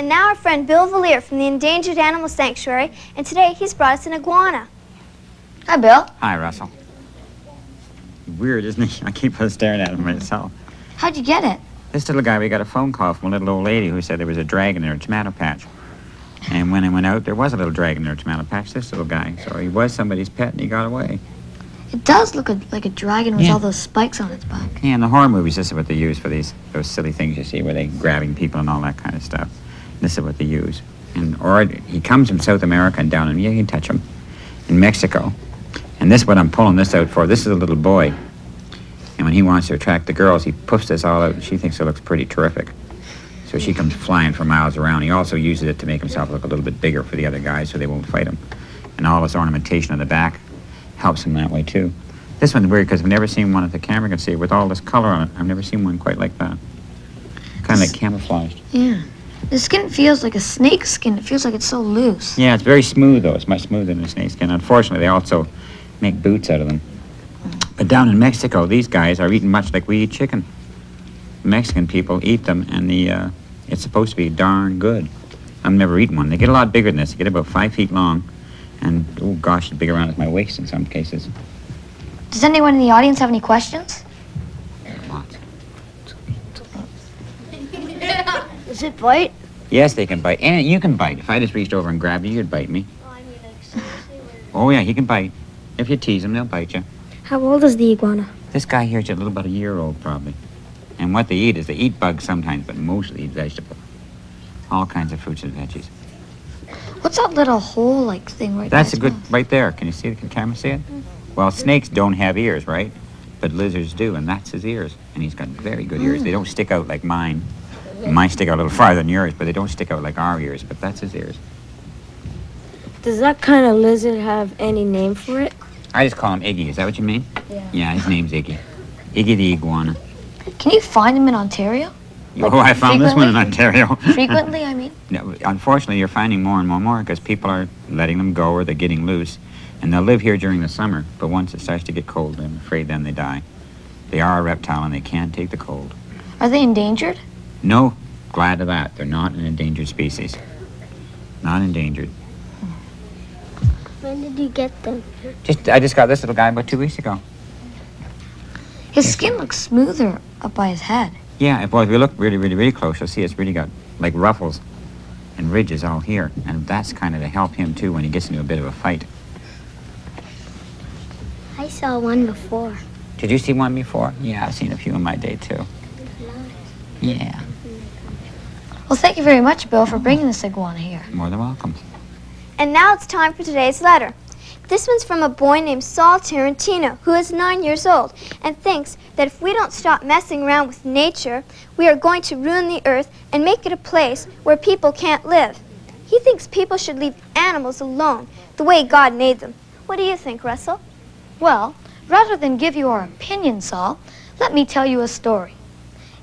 And now our friend Bill Valier from the Endangered Animal Sanctuary, and today he's brought us an iguana. Hi, Bill. Hi, Russell. Weird, isn't he? I keep on staring at him myself. How'd you get it? This little guy, we got a phone call from a little old lady who said there was a dragon in her tomato patch. And when I went out, there was a little dragon in her tomato patch, this little guy. So he was somebody's pet, and he got away. It does look like a dragon with all those spikes on its back. Yeah, in the horror movies, this is what they use for those silly things you see, where they're grabbing people and all that kind of stuff. This is what they use. Or he comes from South America and down, and you can touch him, in Mexico. And this is what I'm pulling this out for. This is a little boy. And when he wants to attract the girls, he puffs this all out, and she thinks it looks pretty terrific. So she comes flying for miles around. He also uses it to make himself look a little bit bigger for the other guys so they won't fight him. And all this ornamentation on the back helps him that way, too. This one's weird because I've never seen one at the camera can see with all this color on it. I've never seen one quite like that. Kind of like camouflaged. Yeah. The skin feels like a snake skin. It feels like it's so loose. Yeah, it's very smooth, though. It's much smoother than a snake skin. Unfortunately, they also make boots out of them. But down in Mexico, these guys are eaten much like we eat chicken. Mexican people eat them, and it's supposed to be darn good. I've never eaten one. They get a lot bigger than this. They get about 5 feet long, and, oh gosh, as big around as my waist in some cases. Does anyone in the audience have any questions? Lots. Does it bite? Yes, they can bite. And you can bite. If I just reached over and grabbed you, you'd bite me. Oh, yeah, he can bite. If you tease them, they'll bite you. How old is the iguana? This guy here is a little about a year old, probably. And what they eat is they eat bugs sometimes, but mostly eat vegetables. All kinds of fruits and veggies. What's that little hole-like thing right there? That's a good, right there. Can you see it? Can the camera see it? Well, snakes don't have ears, right? But lizards do, and that's his ears. And he's got very good ears. They don't stick out like mine. Mine stick out a little farther than yours, but they don't stick out like our ears, but that's his ears. Does that kind of lizard have any name for it? I just call him Iggy. Is that what you mean? Yeah. Yeah, his name's Iggy. Iggy the iguana. Can you find them in Ontario? Oh, I found this one in Ontario. Frequently, I mean? No, unfortunately, you're finding more and more because people are letting them go or they're getting loose. And they'll live here during the summer, but once it starts to get cold, I'm afraid then they die. They are a reptile and they can't take the cold. Are they endangered? No, glad of that. They're not an endangered species. Not endangered. When did you get them? I just got this little guy about 2 weeks ago. His skin looks smoother up by his head. Yeah, if you look really, really, really close, you'll see it's really got like ruffles and ridges all here. And that's kind of to help him, too, when he gets into a bit of a fight. I saw one before. Did you see one before? Yeah, I've seen a few in my day, too. Yeah. Well, thank you very much, Bill, for bringing this iguana here. More than welcome. And now it's time for today's letter. This one's from a boy named Saul Tarantino, who is 9 years old, and thinks that if we don't stop messing around with nature, we are going to ruin the earth and make it a place where people can't live. He thinks people should leave animals alone, the way God made them. What do you think, Russell? Well, rather than give you our opinion, Saul, let me tell you a story.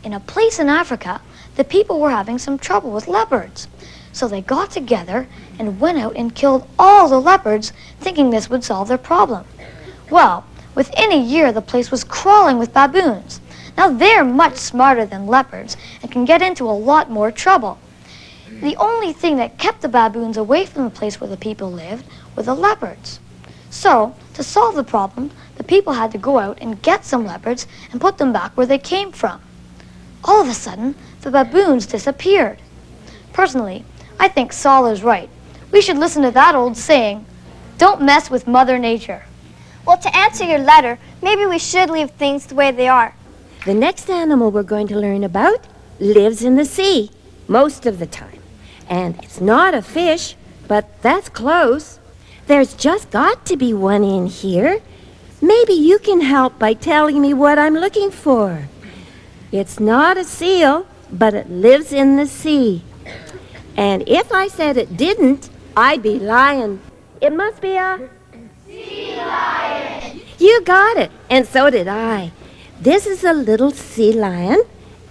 In a place in Africa, the people were having some trouble with leopards. So they got together and went out and killed all the leopards, thinking this would solve their problem. Well, within a year, the place was crawling with baboons. Now, they're much smarter than leopards and can get into a lot more trouble. The only thing that kept the baboons away from the place where the people lived were the leopards. So, to solve the problem, the people had to go out and get some leopards and put them back where they came from. All of a sudden, the baboons disappeared. Personally, I think Saul is right. We should listen to that old saying, don't mess with Mother Nature. Well, to answer your letter, maybe we should leave things the way they are. The next animal we're going to learn about lives in the sea most of the time. And it's not a fish, but that's close. There's just got to be one in here. Maybe you can help by telling me what I'm looking for. It's not a seal, but it lives in the sea. And if I said it didn't, I'd be lying. It must be a sea lion. You got it, and so did I. This is a little sea lion,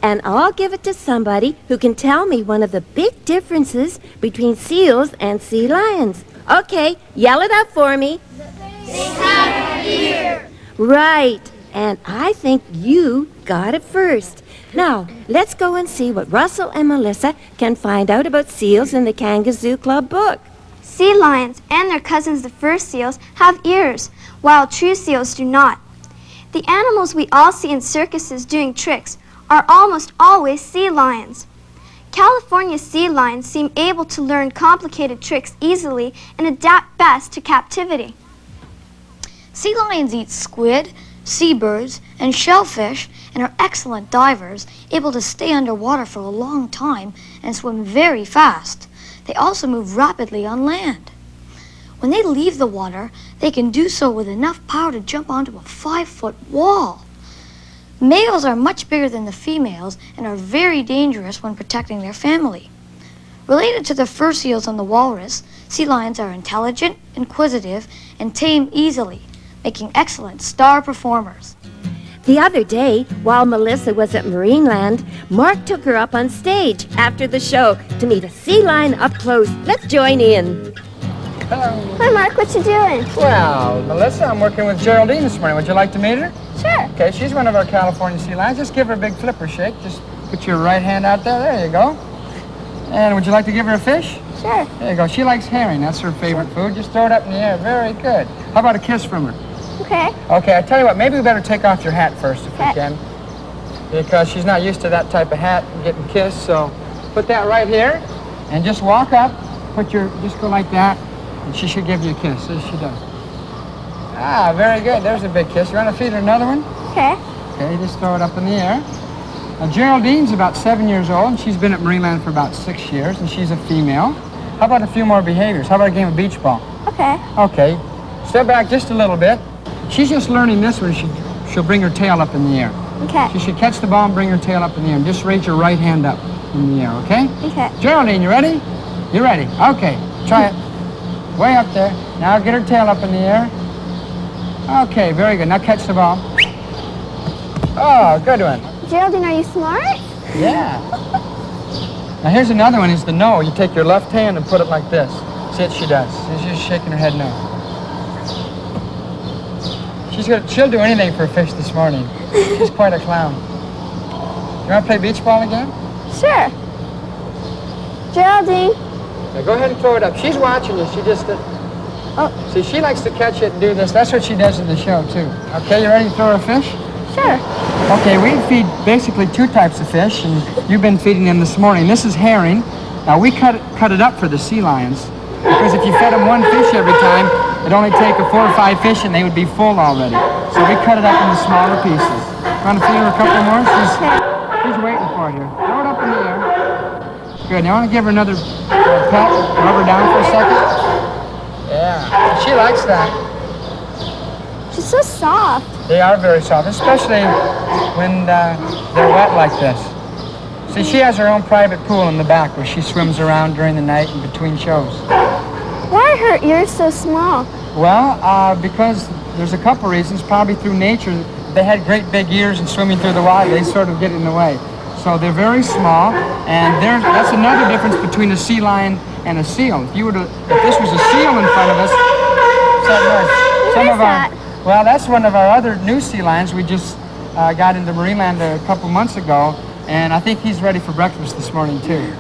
and I'll give it to somebody who can tell me one of the big differences between seals and sea lions. Okay, yell it out for me. They have ears. Right, and I think you got it first. Now, let's go and see what Russell and Melissa can find out about seals in the Kangazoo Club book. Sea lions and their cousins, the fur seals, have ears, while true seals do not. The animals we all see in circuses doing tricks are almost always sea lions. California sea lions seem able to learn complicated tricks easily and adapt best to captivity. Sea lions eat squid, seabirds, and shellfish and are excellent divers, able to stay underwater for a long time and swim very fast. They also move rapidly on land. When they leave the water, they can do so with enough power to jump onto a 5-foot wall. Males are much bigger than the females and are very dangerous when protecting their family. Related to the fur seals and the walrus, sea lions are intelligent, inquisitive, and tame easily, making excellent star performers. The other day, while Melissa was at Marineland, Mark took her up on stage after the show to meet a sea lion up close. Let's join in. Hello. Hi, Mark. What you doing? Well, Melissa, I'm working with Geraldine this morning. Would you like to meet her? Sure. Okay, she's one of our California sea lions. Just give her a big flipper shake. Just put your right hand out there. There you go. And would you like to give her a fish? Sure. There you go. She likes herring. That's her favorite food. Just throw it up in the air. Very good. How about a kiss from her? Okay. Okay, I tell you what. Maybe we better take off your hat first if we can. Because she's not used to that type of hat and getting kissed. So put that right here and just walk up. Just go like that. And she should give you a kiss. There she does. Ah, very good. There's a big kiss. You want to feed her another one? Okay. Okay, just throw it up in the air. Now, Geraldine's about 7 years old, and she's been at Marineland for about 6 years, and she's a female. How about a few more behaviors? How about a game of beach ball? Okay. Okay. Step back just a little bit. She's just learning this one. She'll bring her tail up in the air. Okay. She should catch the ball and bring her tail up in the air, and just raise your right hand up in the air, okay? Okay. Geraldine, you ready? You ready? Okay. Try it. Way up there. Now get her tail up in the air. Okay, very good. Now catch the ball. Oh, good one. Geraldine, are you smart? Yeah. Now here's another one, is the no. You take your left hand and put it like this. See what she does. She's just shaking her head no. She'll do anything for a fish this morning. She's quite a clown. You want to play beach ball again? Sure. Geraldine. Now go ahead and throw it up. She's watching you. She just... Oh. See, she likes to catch it and do this. That's what she does in the show, too. Okay, you ready to throw a fish? Sure. Okay, we feed basically 2 types of fish, and you've been feeding them this morning. This is herring. Now, we cut it up for the sea lions, because if you fed them 1 fish every time, it'd only take 4 or 5 fish, and they would be full already. So we cut it up into smaller pieces. Want to feed her a couple more? She's waiting for it here. Throw it up in the air. Good. Now, I want to give her another pet. Rub her down for a second. Yeah, she likes that. She's so soft. They are very soft, especially when they're wet like this. See, she has her own private pool in the back where she swims around during the night and between shows. Why are her ears so small? Well, because there's a couple reasons. Probably through nature, they had great big ears and swimming through the water, they sort of get in the way. So they're very small, and that's another difference between a sea lion and a seal. If this was a seal in front of us, well, that's one of our other new sea lions. We just got into Marineland a couple months ago, and I think he's ready for breakfast this morning too.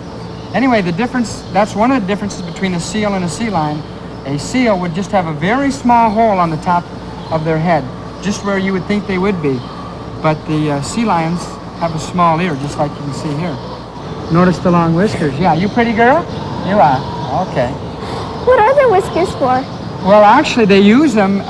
Anyway, that's one of the differences between a seal and a sea lion. A seal would just have a very small hole on the top of their head, just where you would think they would be. But the sea lions have a small ear, just like you can see here. Notice the long whiskers. Yeah, you pretty girl? You are. Okay. What are their whiskers for? Well, actually, they use them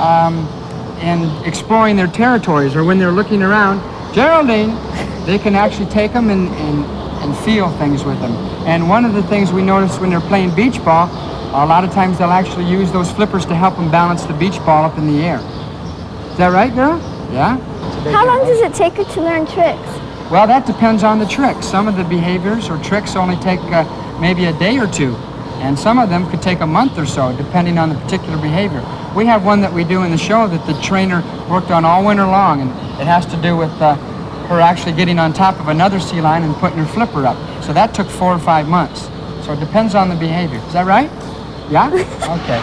in exploring their territories, or when they're looking around. Geraldine, they can actually take them and feel things with them. And one of the things we notice when they're playing beach ball, a lot of times they'll actually use those flippers to help them balance the beach ball up in the air. Is that right, girl? Yeah? How long does it take her to learn tricks? Well, that depends on the trick. Some of the behaviors or tricks only take maybe a day or 2. And some of them could take a month or so, depending on the particular behavior. We have one that we do in the show that the trainer worked on all winter long, and it has to do with her actually getting on top of another sea lion and putting her flipper up. So that took 4 or 5 months. So it depends on the behavior. Is that right? Yeah? Okay.